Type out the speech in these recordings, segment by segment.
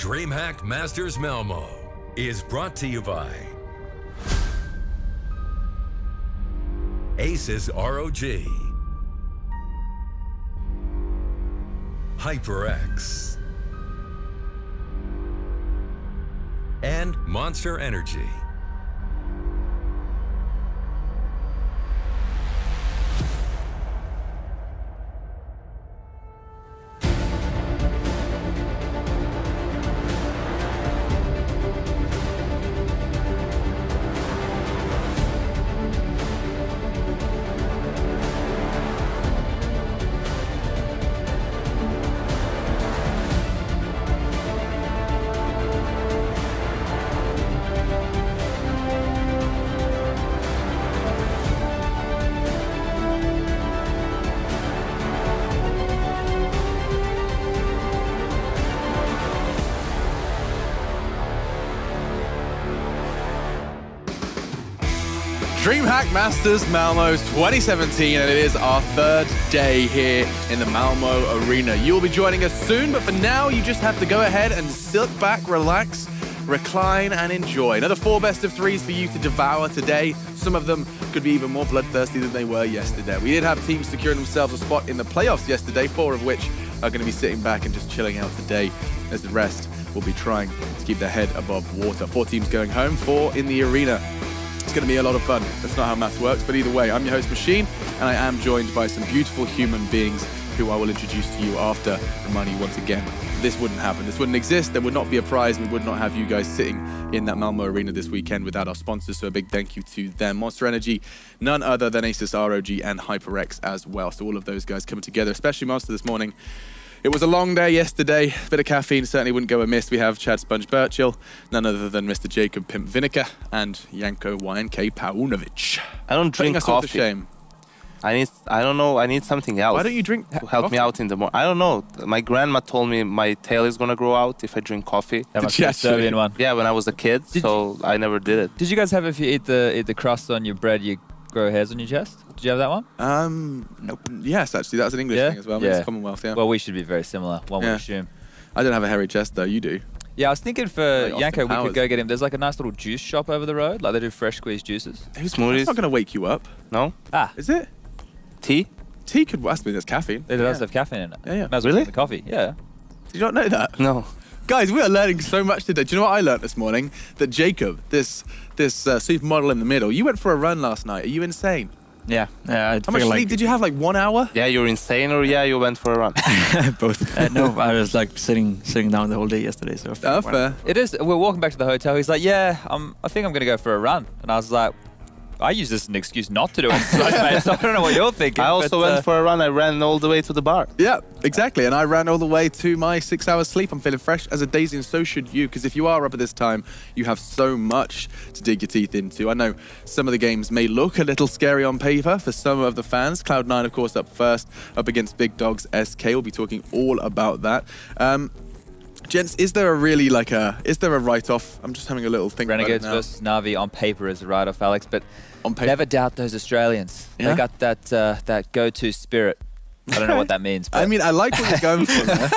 DreamHack Masters Malmo is brought to you by Aces ROG, HyperX, and Monster Energy. DreamHack Masters Malmo 2017, and it is our third day here in the Malmo Arena. You'll be joining us soon, but for now, you just have to go ahead and sit back, relax, recline, and enjoy. Another 4 best of 3s for you to devour today. Some of them could be even more bloodthirsty than they were yesterday. We did have teams securing themselves a spot in the playoffs yesterday, 4 of which are going to be sitting back and just chilling out today, as the rest will be trying to keep their head above water. 4 teams going home, 4 in the arena. It's going to be a lot of fun. That's not how maths works, but either way, I'm your host, Machine, and I am joined by some beautiful human beings who I will introduce to you after, reminding you once again, this wouldn't happen. This wouldn't exist. There would not be a prize. We would not have you guys sitting in that Malmo Arena this weekend without our sponsors, so a big thank you to them. Monster Energy, none other than Aces ROG and HyperX as well. So all of those guys coming together, especially Monster this morning. It was a long day yesterday. A bit of caffeine certainly wouldn't go amiss. We have Chad Sponge Birchill, none other than Mr. Jacob Pimp Vinica, and Janko YNK Paunovic. I don't drink coffee. Shame. I don't know, I need something else. Why don't you drink to help me out in the morning? I don't know. My grandma told me my tail is gonna grow out if I drink coffee. That must be a Serbian one. Yeah, when I was a kid, so I never did it. Did you guys have, if you eat the crust on your bread, you grow hairs on your chest? Did you have that one? Nope. Yes, actually, that's an English thing as well. It's Commonwealth, yeah. Well, we should be very similar, one would assume. I don't have a hairy chest, though. You do. Yeah, I was thinking for Janko, we could go get him. There's like a nice little juice shop over the road. Like they do fresh squeezed juices. Smoothies. It's not going to wake you up. No? Ah. Is it? Tea? Tea could, I mean, there's caffeine. It does have caffeine in it. Yeah. Might as well drink the coffee, yeah. Did you not know that? No. Guys, we are learning so much today. Do you know what I learned this morning? That Jacob, this supermodel in the middle, you went for a run last night. Are you insane? Yeah. How much sleep did you have? Like 1 hour? Yeah, you're insane, or yeah, you went for a run? Both. No, I was like sitting down the whole day yesterday. So fair. It is. We're walking back to the hotel. He's like, yeah, I think I'm going to go for a run. And I was like, I use this as an excuse not to do exercise, mate. So I don't know what you're thinking. I also went for a run. I ran all the way to the bar. Yeah, exactly. And I ran all the way to my 6 hours sleep. I'm feeling fresh as a daisy, and so should you. Because if you are up at this time, you have so much to dig your teeth into. I know some of the games may look a little scary on paper for some of the fans. Cloud9, of course, up first, up against Big Dogs SK. We'll be talking all about that. Gents, is there a write-off? I'm just having a little think Renegades about it now. versus Na'Vi on paper is a write-off, Alex, but on paper? Never doubt those Australians. Yeah? They got that go-to spirit. I don't know what that means. But I mean, I like what you're going for there.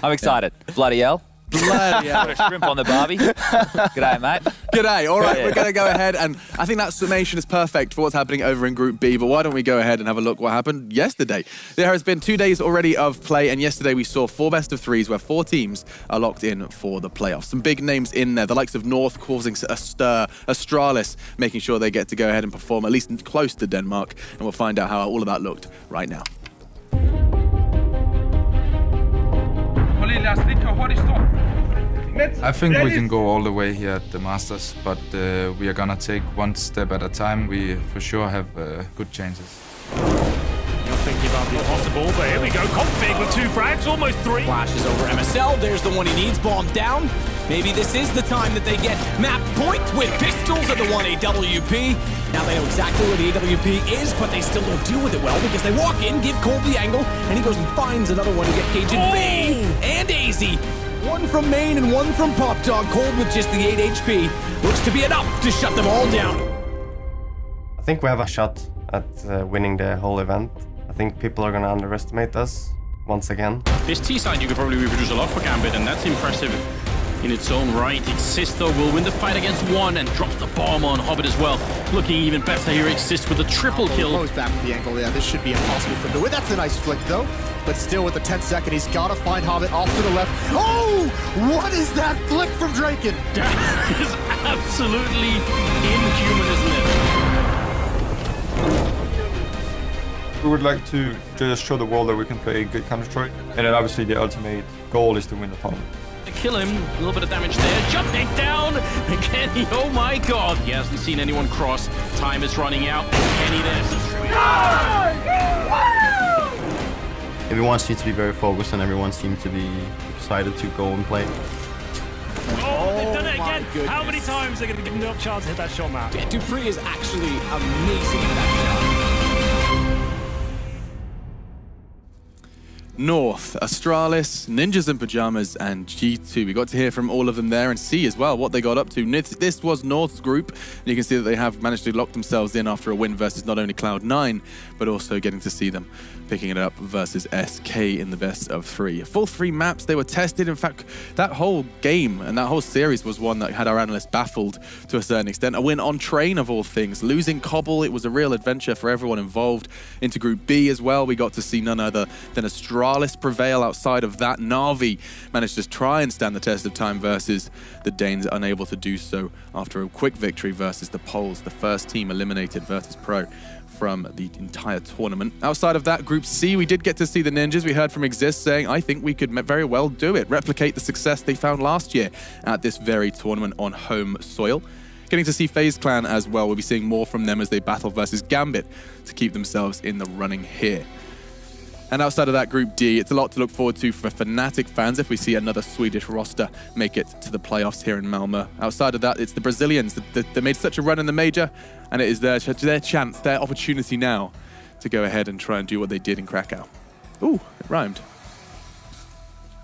I'm excited. Yeah. Bloody hell. Bloody hell. Put a shrimp on the barbie. G'day, mate. G'day. All right, we're going to go ahead, and I think that summation is perfect for what's happening over in Group B, but why don't we go ahead and have a look what happened yesterday. There has been 2 days already of play, and yesterday we saw 4 best of 3s where 4 teams are locked in for the playoffs. Some big names in there, the likes of North causing a stir, Astralis making sure they get to go ahead and perform at least close to Denmark, and we'll find out how all of that looked right now. I think we can go all the way here at the Masters, but we are gonna take 1 step at a time. We for sure have good chances. You're thinking about the impossible, but here we go. Config with 2 frags, almost 3. Flashes over MSL, there's the one he needs, bomb down. Maybe this is the time that they get map point with pistols at the 1 AWP. Now they know exactly where the AWP is, but they still don't deal with it well because they walk in, give Cole the angle, and he goes and finds another one to get Cage in B and AZ. 1 from main and 1 from Pop Dog. Cold with just the 8 HP. Looks to be enough to shut them all down. I think we have a shot at winning the whole event. I think people are going to underestimate us once again. This T-side you could probably reproduce a lot for Gambit, and that's impressive in its own right. Existo will win the fight against one and drops the bomb on Hobbit as well. Looking even better here, Exist with a triple kill. Goes back with the angle. Yeah, this should be impossible for him to win. That's a nice flick though. But still with the 10-second, he's got to find Hobbit off to the left. Oh! What is that flick from Draken? That is absolutely inhuman, isn't it? We would like to just show the world that we can play good Counter-Strike. And then obviously the ultimate goal is to win the tournament. To kill him, a little bit of damage there. Jumping down! Kenny, oh my god! He hasn't seen anyone cross. Time is running out. Kenny there. Everyone seems to be very focused and everyone seems to be excited to go and play. Oh, they've done it again. Goodness. How many times are they going to give him the chance to hit that shot, Matt? Yeah, Dupree is actually amazing at that shot. North, Astralis, Ninjas in Pajamas, and G2. We got to hear from all of them there and see as well what they got up to. This was North's group, and you can see that they have managed to lock themselves in after a win versus not only Cloud9, but also getting to see them picking it up versus SK in the best of 3. Full 3 maps, they were tested. In fact, that whole game and that whole series was one that had our analysts baffled to a certain extent. A win on train of all things. Losing Cobble, it was a real adventure for everyone involved. Into Group B as well, we got to see none other than Astralis prevail. Outside of that, Na'Vi managed to try and stand the test of time versus the Danes, unable to do so after a quick victory versus the Poles, the first team eliminated Virtus Pro from the entire tournament. Outside of that, Group C, we did get to see the Ninjas. We heard from Exist saying, I think we could very well do it, replicate the success they found last year at this very tournament on home soil. Getting to see FaZe Clan as well. We'll be seeing more from them as they battle versus Gambit to keep themselves in the running here. And outside of that, Group D, it's a lot to look forward to for Fnatic fans if we see another Swedish roster make it to the playoffs here in Malmo. Outside of that, it's the Brazilians. They made such a run in the major, and it is their chance, their opportunity now to go ahead and try and do what they did in Krakow. Ooh, it rhymed.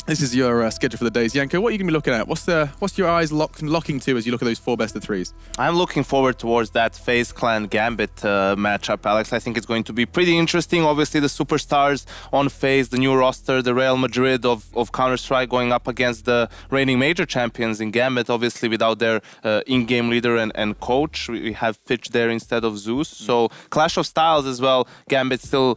This is your schedule for the days. Janko, what are you going to be looking at? What's your eyes locking to as you look at those 4 best of 3s? I'm looking forward towards that FaZe Clan Gambit matchup, Alex. I think it's going to be pretty interesting. Obviously, the superstars on FaZe, the new roster, the Real Madrid of Counter-Strike going up against the reigning major champions in Gambit, obviously without their in-game leader and coach. We have Fitch there instead of Zeus. So clash of styles as well. Gambit still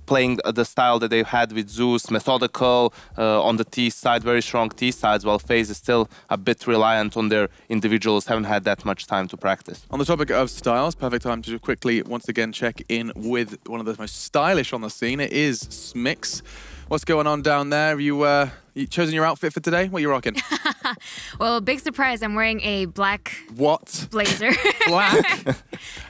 playing the style that they've had with Zeus, methodical on the T side, very strong T sides, while FaZe is still a bit reliant on their individuals, haven't had that much time to practice. On the topic of styles, perfect time to quickly once again check in with one of the most stylish on the scene. It is Smix. What's going on down there? Have you chosen your outfit for today? What are you rocking? Well, big surprise, I'm wearing a black blazer. Black?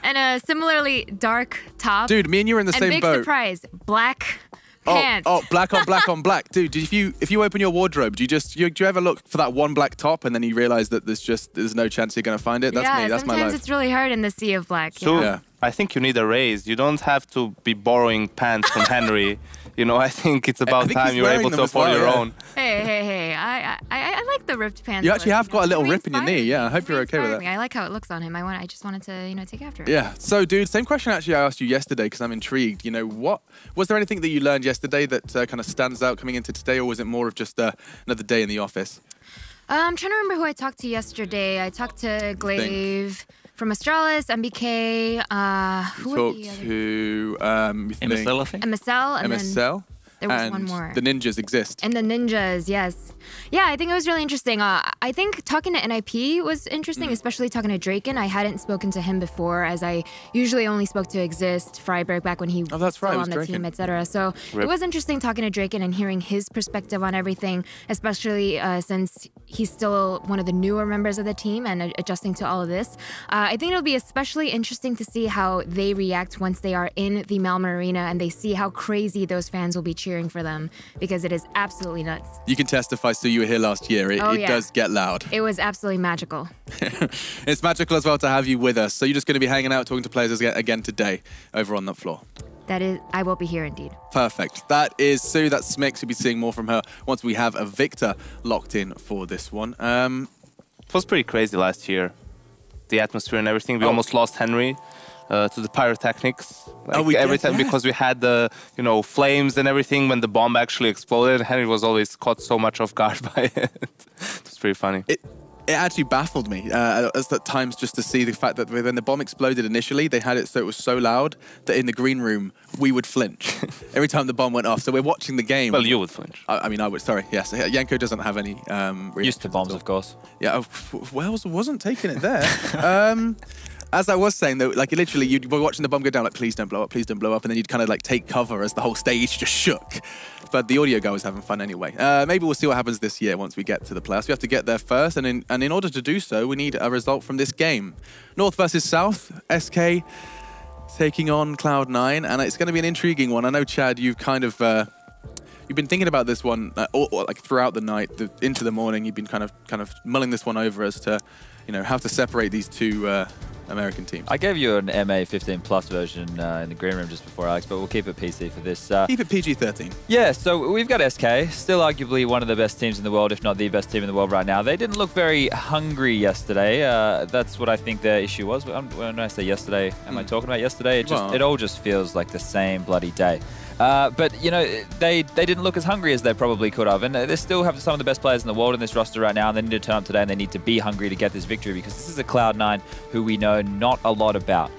And a similarly dark top. Dude, me and you are in the same boat. And big surprise, black pants. Oh, black on black on black. Dude, if you open your wardrobe, do you ever look for that one black top and then you realize that there's no chance you're going to find it? That's me. That's my life. Sometimes it's really hard in the sea of black. So yeah. I think you need a raise. You don't have to be borrowing pants from Henry. You know, I think it's about time you're able to afford your own. Hey, I like the ripped pants. You actually have got a little rip in your knee. Yeah, I hope you're okay with that. I like how it looks on him. I just wanted to, take after it. Yeah. So, dude, same question actually I asked you yesterday because I'm intrigued. You know, was there anything that you learned yesterday that kind of stands out coming into today, or was it more of just another day in the office? I'm trying to remember who I talked to yesterday. I talked to Glaive from Astralis, MBK. Who talked to MSL, I think. MSL. And MSL. There was one more. The Ninjas exist. And the Ninjas, yes. Yeah, I think it was really interesting. I think talking to NIP was interesting, especially talking to Draken. I hadn't spoken to him before, as I usually only spoke to Exist, Freiberg, back when he was still on the team, etc. So it was interesting talking to Draken and hearing his perspective on everything, especially since he's still one of the newer members of the team and adjusting to all of this. I think it'll be especially interesting to see how they react once they are in the Malmo Arena and they see how crazy those fans will be cheering for them, because it is absolutely nuts. You can testify, so you were here last year. It does get loud. It was absolutely magical. It's magical as well to have you with us. So you're just going to be hanging out, talking to players again today over on that floor. That is, I will be here indeed. Perfect. That is Sue. That's Smix. We'll be seeing more from her once we have a Victor locked in for this one. It was pretty crazy last year. The atmosphere and everything. We almost lost Henry to the pyrotechnics. Like we every did, time yeah. because we had the flames and everything when the bomb actually exploded. Henry was always caught so much off guard by it. It's pretty funny. It actually baffled me at times just to see the fact that when the bomb exploded initially, they had it so it was so loud that in the green room we would flinch every time the bomb went off. So we're watching the game. Well, you would flinch. I mean, I would. Sorry, yes. Yanko doesn't have any. Used to bombs, of course. Yeah, Wells wasn't taking it there. As I was saying, though, like literally, you were watching the bomb go down, like, please don't blow up, please don't blow up, and then you'd kind of like take cover as the whole stage just shook. But the audio guy was having fun anyway. Maybe we'll see what happens this year once we get to the playoffs. We have to get there first, and in order to do so, we need a result from this game. North versus South, SK taking on Cloud9, and it's going to be an intriguing one. I know, Chad, you've kind of you've been thinking about this one like throughout the night, into the morning. You've been kind of mulling this one over as to, how to separate these two American teams. I gave you an MA 15+ version in the green room just before, Alex, but we'll keep it PC for this. Keep it PG-13. Yeah, so we've got SK, still arguably one of the best teams in the world, if not the best team in the world right now. They didn't look very hungry yesterday. That's what I think their issue was. When I say yesterday, am I talking about yesterday? It all just feels like the same bloody day. But, they didn't look as hungry as they probably could have. And they still have some of the best players in the world in this roster right now. And they need to turn up today and they need to be hungry to get this victory because this is a Cloud9 who we know not a lot about.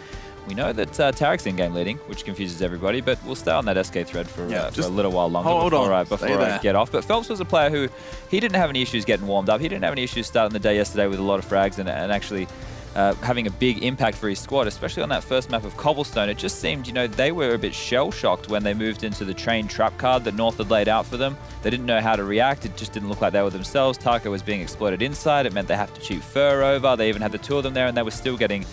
We know that Tarek's in-game leading, which confuses everybody, but we'll stay on that SK thread for a little while longer before I get off. But Phelps was a player who, he didn't have any issues getting warmed up. He didn't have any issues starting the day yesterday with a lot of frags and actually having a big impact for his squad, especially on that first map of Cobblestone. It just seemed, they were a bit shell-shocked when they moved into the train trap card that North had laid out for them. They didn't know how to react. It just didn't look like they were themselves. Taka was being exploited inside. It meant they have to cheat Fur over. They even had the two of them there, and they were still getting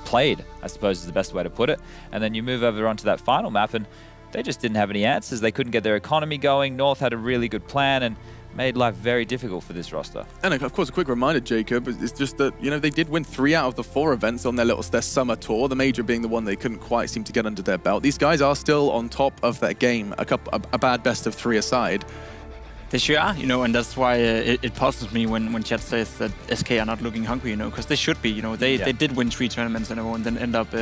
played, I suppose is the best way to put it. And then you move over onto that final map, and they just didn't have any answers. They couldn't get their economy going. North had a really good plan, and made life very difficult for this roster. And of course, a quick reminder, Jacob, is just that, they did win 3 out of the 4 events on their summer tour, the major being the one they couldn't quite seem to get under their belt. These guys are still on top of their game, a bad best of 3 aside. They sure are, and that's why it puzzles me when Chad says that SK are not looking hungry, because they should be, They did win 3 tournaments in a row and then end up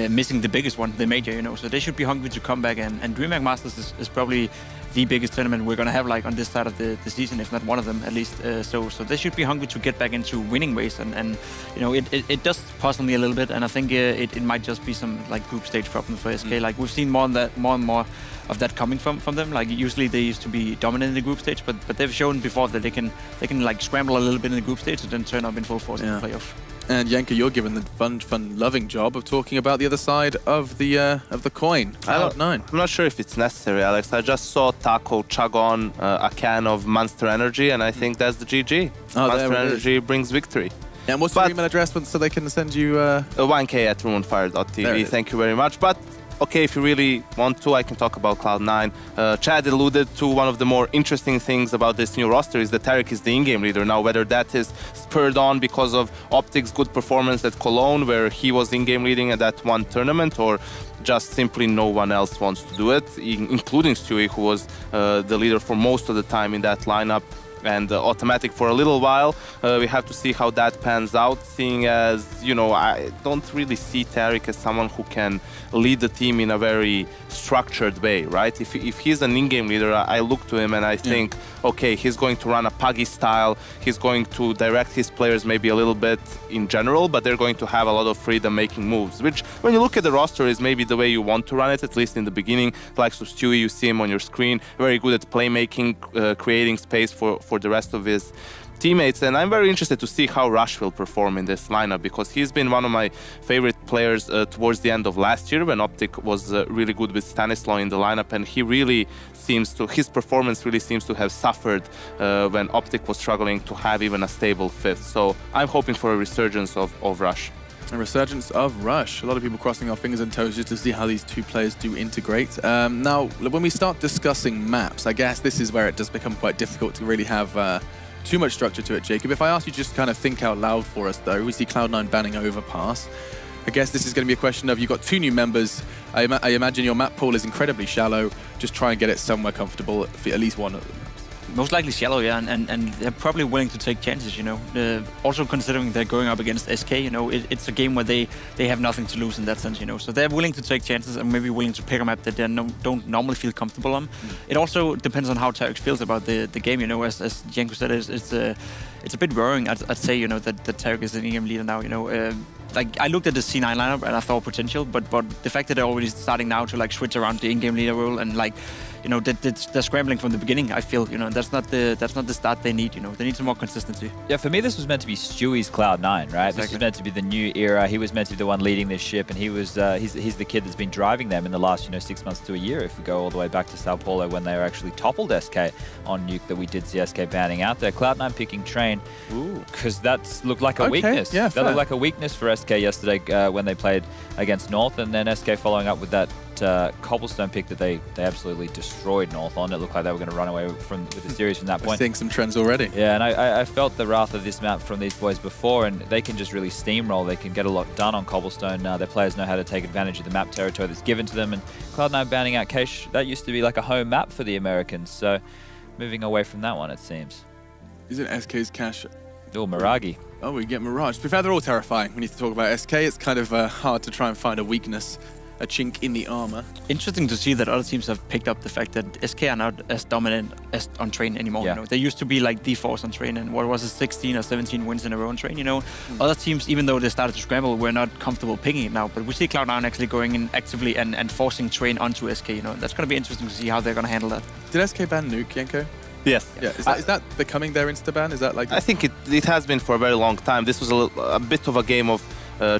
missing the biggest one, the major, So they should be hungry to come back, and DreamHack Masters is probably the biggest tournament we're going to have on this side of the season, if not one of them at least. So they should be hungry to get back into winning ways, and it does puzzle me a little bit, and I think it might just be some group stage problem for SK. We've seen more and more of that coming from them. Usually they used to be dominant in the group stage, but they've shown before that they can scramble a little bit in the group stage and then turn up in full force in the playoff. And Yanko, you're given the fun-loving job of talking about the other side of the coin, Cloud9. I'm not sure if it's necessary, Alex. I just saw Taco chug on a can of Monster Energy, and I think that's the GG. Monster Energy brings victory. And what's your email address so they can send you... 1k@rumonfire.tv. Thank you very much. But okay, if you really want to, I can talk about Cloud9. Chad alluded to one of the more interesting things about this new roster is that Tarek is the in-game leader. Now, whether that is spurred on because of Optic's good performance at Cologne, where he was in-game leading at that one tournament, or just simply no one else wants to do it, including Stewie, who was the leader for most of the time in that lineup, and automatic for a little while. We have to see how that pans out, seeing as, I don't really see Tarek as someone who can lead the team in a very structured way, right? If he's an in-game leader, I look to him and I think, okay, he's going to run a Puggy style, he's going to direct his players maybe a little bit in general, but they're going to have a lot of freedom making moves, which when you look at the roster is maybe the way you want to run it, at least in the beginning. Like so Stewie, you see him on your screen, very good at playmaking, creating space for the rest of his teammates, and I'm very interested to see how Rush will perform in this lineup, because he's been one of my favorite players towards the end of last year when Optic was really good with Stanislaw in the lineup, and his performance really seems to have suffered when Optic was struggling to have even a stable 5th. So I'm hoping for a resurgence of Rush. A resurgence of Rush. A lot of people crossing our fingers and toes just to see how these two players do integrate. Now, when we start discussing maps, I guess this is where it does become quite difficult to really have too much structure to it, Jacob. If I ask you just kind of think out loud for us, though, we see Cloud9 banning Overpass. I guess this is going to be a question of, you've got 2 new members. I imagine your map pool is incredibly shallow. Just try and get it somewhere comfortable for at least one of them. Most likely shallow, yeah, and they're probably willing to take chances, you know. Also considering they're going up against SK, you know, it's a game where they have nothing to lose in that sense, you know. So they're willing to take chances and maybe willing to pick a map that they don't normally feel comfortable on. It also depends on how Tarek feels about the game, you know. As Janko said, it's a bit worrying, I'd say, you know, that Tarek is the in-game leader now, you know. Like, I looked at the C9 lineup and I thought potential, but the fact that they're already starting now to like switch around the in-game leader role and like, you know, they're scrambling from the beginning, I feel, you know, and that's not the start they need, you know. They need some more consistency. Yeah, for me, this was meant to be Stewie's Cloud9, right? Exactly. This was meant to be the new era. He was meant to be the one leading this ship, and he was he's the kid that's been driving them in the last, you know, 6 months to a year. If we go all the way back to Sao Paulo when they were actually toppled SK on Nuke, that we did see SK banning out there. Cloud9 picking Train, because that looked like a weakness. Yeah, that looked like a weakness for SK yesterday when they played against North, and then SK following up with that Cobblestone pick that they absolutely destroyed North on. It looked like they were going to run away with the series from that point. We're seeing some trends already. Yeah, and I felt the wrath of this map from these boys before, and they can just really steamroll. They can get a lot done on Cobblestone. Their players know how to take advantage of the map territory that's given to them, and Cloud9 banning out Cache, that used to be like a home map for the Americans, so moving away from that one, it seems. Isn't SK's Cache? Oh, Miragi. Oh, we get Mirage. To be fair, they're all terrifying. When you talk about SK, it's kind of hard to try and find a weakness, a chink in the armor. Interesting to see that other teams have picked up the fact that SK are not as dominant as on Train anymore. Yeah. You know, they used to be like the force on Train, and what was it, 16 or 17 wins in a row on Train. You know, other teams, even though they started to scramble, were not comfortable picking it now. But we see Cloud9 actually going in actively and forcing Train onto SK. You know, that's going to be interesting to see how they're going to handle that. Did SK ban Nuke, Janko? Yes. Yeah. Is that becoming their insta-ban? Is that like? I think it has been for a very long time. This was a bit of a game of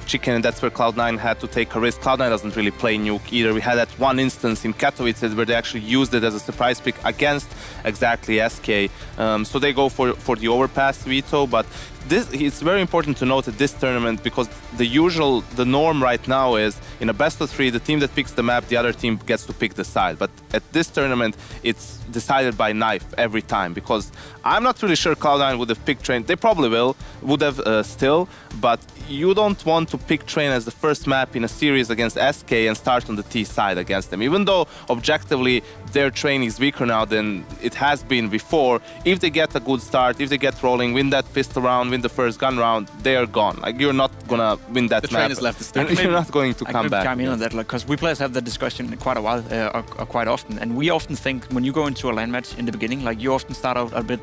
chicken, and that's where Cloud9 had to take a risk. Cloud9 doesn't really play Nuke either. We had that one instance in Katowice where they actually used it as a surprise pick against exactly SK. So they go for the overpass veto, but it's very important to note at this tournament, because the norm right now is in a best of 3, the team that picks the map, the other team gets to pick the side. But at this tournament, it's decided by knife every time, because I'm not really sure Cloud9 would have picked Train. They probably would have still, but you don't want to pick Train as the first map in a series against SK and start on the T side against them. Even though objectively their Train is weaker now than it has been before, if they get a good start, if they get rolling, win that pistol round, win the first gun round, they are gone. Like, you're not gonna win that map. The Train has left the stage. You're not going to come back. I mean on that, because we players have that discussion quite a while, or quite often, and we often think when you go into a LAN match in the beginning, like, you often start out a bit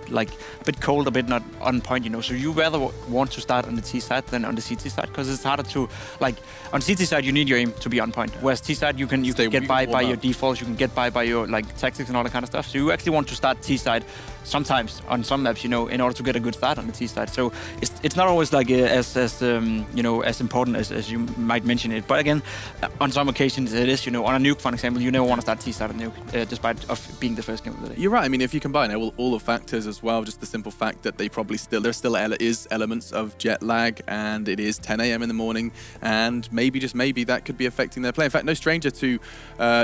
cold, a bit not on point, you know. So you rather want to start on the T side than on the CT side, because it's harder to, like, on CT side you need your aim to be on point, whereas T side you can get by your defaults, you can get by your like tactics and all that kind of stuff. So you actually want to start T side sometimes on some maps, you know, in order to get a good start on the T side. So it's not always like as you know, as important as you might mention it. But again, on some occasions it is, you know. On a Nuke, for example, you never want to start T side on Nuke, despite of being the first game of the day. You're right. I mean, if you combine all the factors as well, just the simple fact that there still is elements of jet lag, and it is 10 a.m. in the morning, and maybe, just maybe, that could be affecting their play. In fact, no stranger to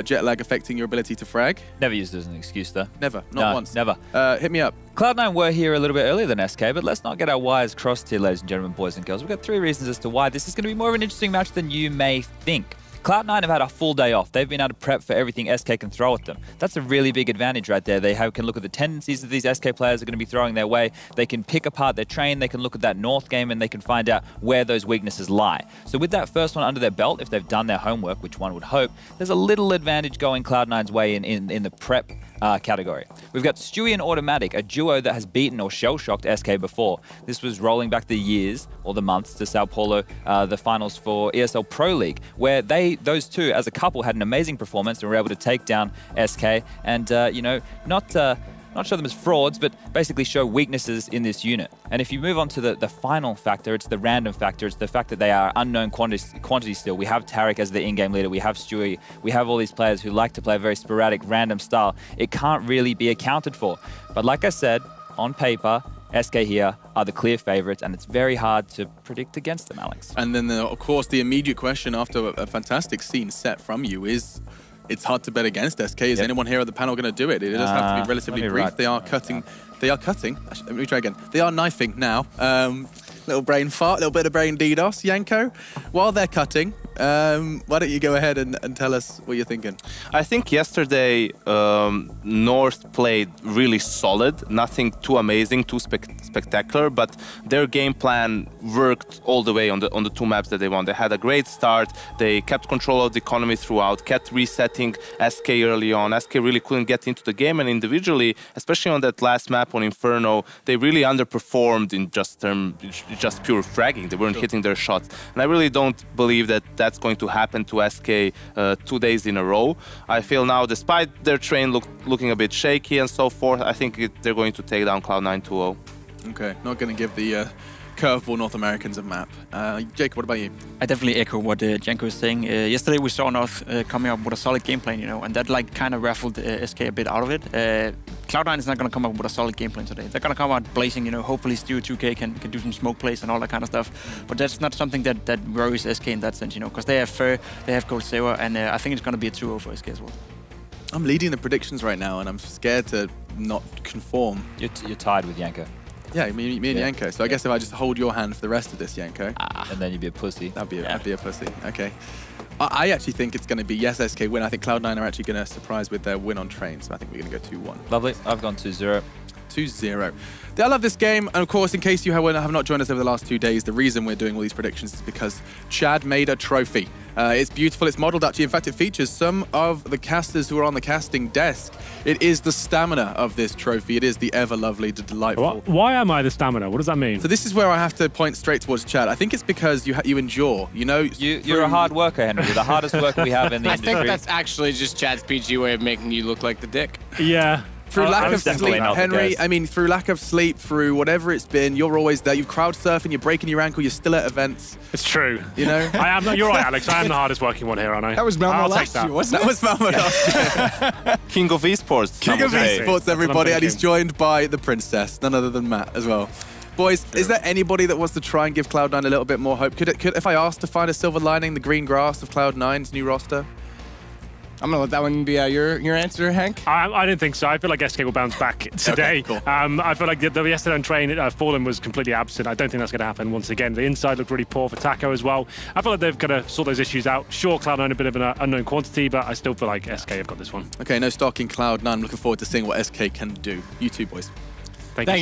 jet lag affecting your ability to frag. Never used it as an excuse, though. Never. Not once. Never. Hit me up. Cloud9 were here a little bit earlier than SK, but let's not get our wires crossed here, ladies and gentlemen, boys and girls. We've got 3 reasons as to why this is going to be more of an interesting match than you may think. Cloud9 have had a full day off. They've been able to prep for everything SK can throw at them. That's a really big advantage right there. They can look at the tendencies that these SK players are going to be throwing their way. They can pick apart their Train. They can look at that North game, and they can find out where those weaknesses lie. So with that first one under their belt, if they've done their homework, which one would hope, there's a little advantage going Cloud9's way in the prep category. We've got Stewie and Automatic, a duo that has beaten or shell-shocked SK before. This was rolling back the years or the months to Sao Paulo, the finals for ESL Pro League, where those two as a couple had an amazing performance and were able to take down SK and you know, not show them as frauds, but basically show weaknesses in this unit. And if you move on to the final factor, it's the random factor. It's the fact that they are unknown quantities still. We have Tarek as the in-game leader. We have Stewie. We have all these players who like to play a very sporadic, random style. It can't really be accounted for. But like I said, on paper, SK here are the clear favorites, and it's very hard to predict against them, Alex. And then, of course, the immediate question after a fantastic scene set from you is, it's hard to bet against SK. Is anyone here at the panel going to do it? It does have to be relatively brief. They are cutting. They are cutting. Actually, let me try again. They are knifing now. Little brain fart, little bit of brain DDoS. Janko, while they're cutting, why don't you go ahead and tell us what you're thinking? I think yesterday North played really solid, nothing too amazing, too spectacular, but their game plan worked all the way on the two maps that they won. They had a great start, they kept control of the economy throughout, kept resetting SK early on. SK really couldn't get into the game, and individually, especially on that last map on Inferno, they really underperformed in just pure fragging. They weren't hitting their shots, and I really don't believe that that's going to happen to SK 2 days in a row. I feel now, despite their train looking a bit shaky and so forth, I think they're going to take down Cloud9 2-0. Okay, not going to give the curveball North Americans a map. Jake, what about you? I definitely echo what Janko was saying. Yesterday we saw North coming up with a solid game plan, you know, and that like kind of raffled SK a bit out of it. Cloud9 is not going to come up with a solid game plan today. They're going to come out blazing, you know, hopefully Stu 2K can do some smoke plays and all that kind of stuff. But that's not something that worries SK in that sense, you know, because they have Fer, they have Cold Saber, and I think it's going to be a 2-0 for SK as well. I'm leading the predictions right now, and I'm scared to not conform. You're tied with Janko. Yeah, me and Janko. So I guess if I just hold your hand for the rest of this, Janko. And then you'd be a pussy. I'd be a pussy. Okay. I actually think it's going to be, yes, SK win. I think Cloud9 are actually going to surprise with their win on train. So I think we're going to go 2-1. Lovely. I've gone 2-0. 2-0. I love this game, and of course, in case you have not joined us over the last 2 days, the reason we're doing all these predictions is because Chad made a trophy. It's beautiful, it's modeled actually. In fact, it features some of the casters who are on the casting desk. It is the stamina of this trophy. It is the ever lovely, delightful. Why am I the stamina? What does that mean? So this is where I have to point straight towards Chad. I think it's because you endure, you know. You're a hard worker, Henry. You're the hardest worker we have in the industry. I think that's actually just Chad's PG way of making you look like the dick. Yeah. Through lack of sleep, Henry, I mean, through lack of sleep, through whatever it's been, you're always there. You're crowd surfing, you're breaking your ankle, you're still at events. It's true. You know? I am. You're right, Alex. I am the hardest working one here, aren't I? That was Malmo last year, wasn't it? That was Malmo last year. King of esports. King of esports, everybody. And he's joined by the princess, none other than Matt as well. Boys, is there anybody that wants to try and give Cloud9 a little bit more hope? Could if I asked to find a silver lining, the green grass of Cloud9's new roster? I'm going to let that one be your answer, Hank. I don't think so. I feel like SK will bounce back today. Okay, cool. I feel like the yesterday on train, Fallen was completely absent. I don't think that's going to happen once again. The inside looked really poor for Taco as well. I feel like they've got to sort those issues out. Sure, Cloud9 a bit of an unknown quantity, but I still feel like SK have got this one. Okay, no stock in Cloud9. I'm looking forward to seeing what SK can do. You too, boys. Thank you.